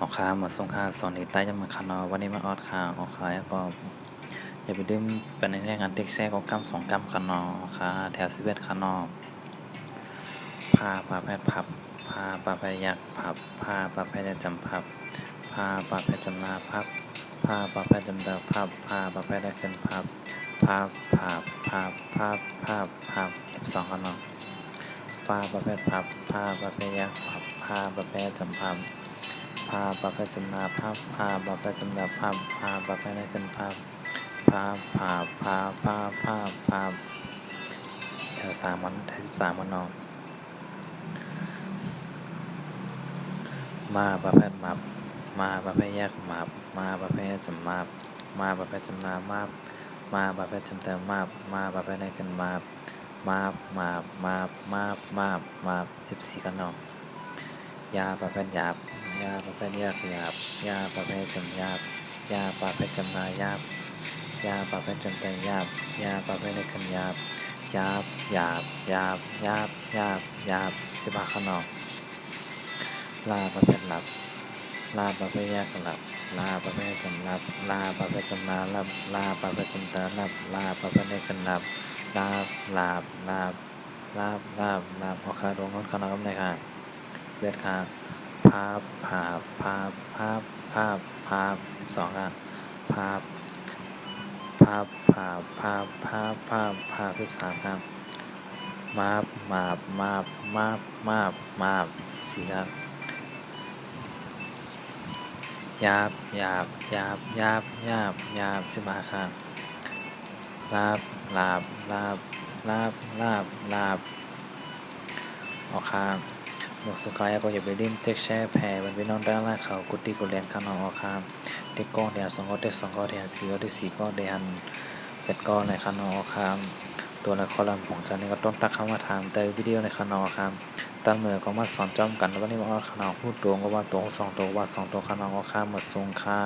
ออกค้ามาส่งค่าสอนเด็กใต้ยังมาคานอวันนี้มาออดค่าออกค้าก็อย่าไปดื่มเป็นในงานเด็กแซ่ก็กำ2 กำคานอค่ะแถว11คานอพาปลาแพทย์ผับพาปลาแพทย์ยักษ์ผับพาปลาแพทย์จำผับพาปลาแพทย์จำนาผับพาปลาแพทย์จำดาวผับพาปลาแพทย์ได้เกินผับพาภาพ12คานอพาปลาแพทย์ผับพาปลาแพทย์ยักษ์ผับพาปลาแพทย์จำผับพาปลาแพทย์จำนาภาพพาปลาแพทย์จำดาวภาพพาปลาแพทย์ได้เกินภาพภาพภาพภาพภาพภาพภาพแถว3วันแถว13วันนอมาปลาแพทย์มับมาปลาแพทย์แยกมับมาปลาแพทย์จำมาบมาปลาแพทย์จำนามาบมาปลาแพทย์จำแต่มาบมาปลาแพทย์ได้เกินมาบมาบ14กันนอยาปลาแพทย์หยาบยาปลาแพทย์แยกหยาบยาปลาแพทย์จำหยาบยาปลาแพทย์จำนายาบยาปลาแพทย์จำแต่ยาบยาปลาแพทย์ได้เกินยาบยาบยาบ15ข้างนอกลาปลาแพทย์หลับลาปลาแพทย์แยกหลับลาปลาแพทย์จำหลับลาปลาแพทย์จำนาหลับลาปลาแพทย์จำตาหลับลาปลาแพทย์ได้เกินหลับลาลาลาลาพอคาดวงนอนข้างนอกได้ค่ะ11ค่ะภาพ12ค่ะภาพ13ครับมาบ14ครับยาบ15ครับลาบออกข้างหมดสุดท้ายก็อย่าไปลืมเช็คแชร์แผ่เป็นพี่น้องด้านล่างเขากุฏิกุเรียนข้างนอกออกข้างเด็กก้อนเดียว2 ก้อนเด็ก2 ก้อนเดียว4 ก้อนเด็ก4 ก้อนเดียว8 ก้อนในข้างนอกออกข้างตัวละครของจันนี่ก็ต้องตักเข้ามาทำแต่วิดีโอในข้างนอกครับตั้งมือก็มาสอนจอมกันแล้ววันนี้มาออกข้างนอกพูดตัวก็ว่าตัว2 ตัวว่า2 ตัวข้างนอกออกข้างมาส่งค่า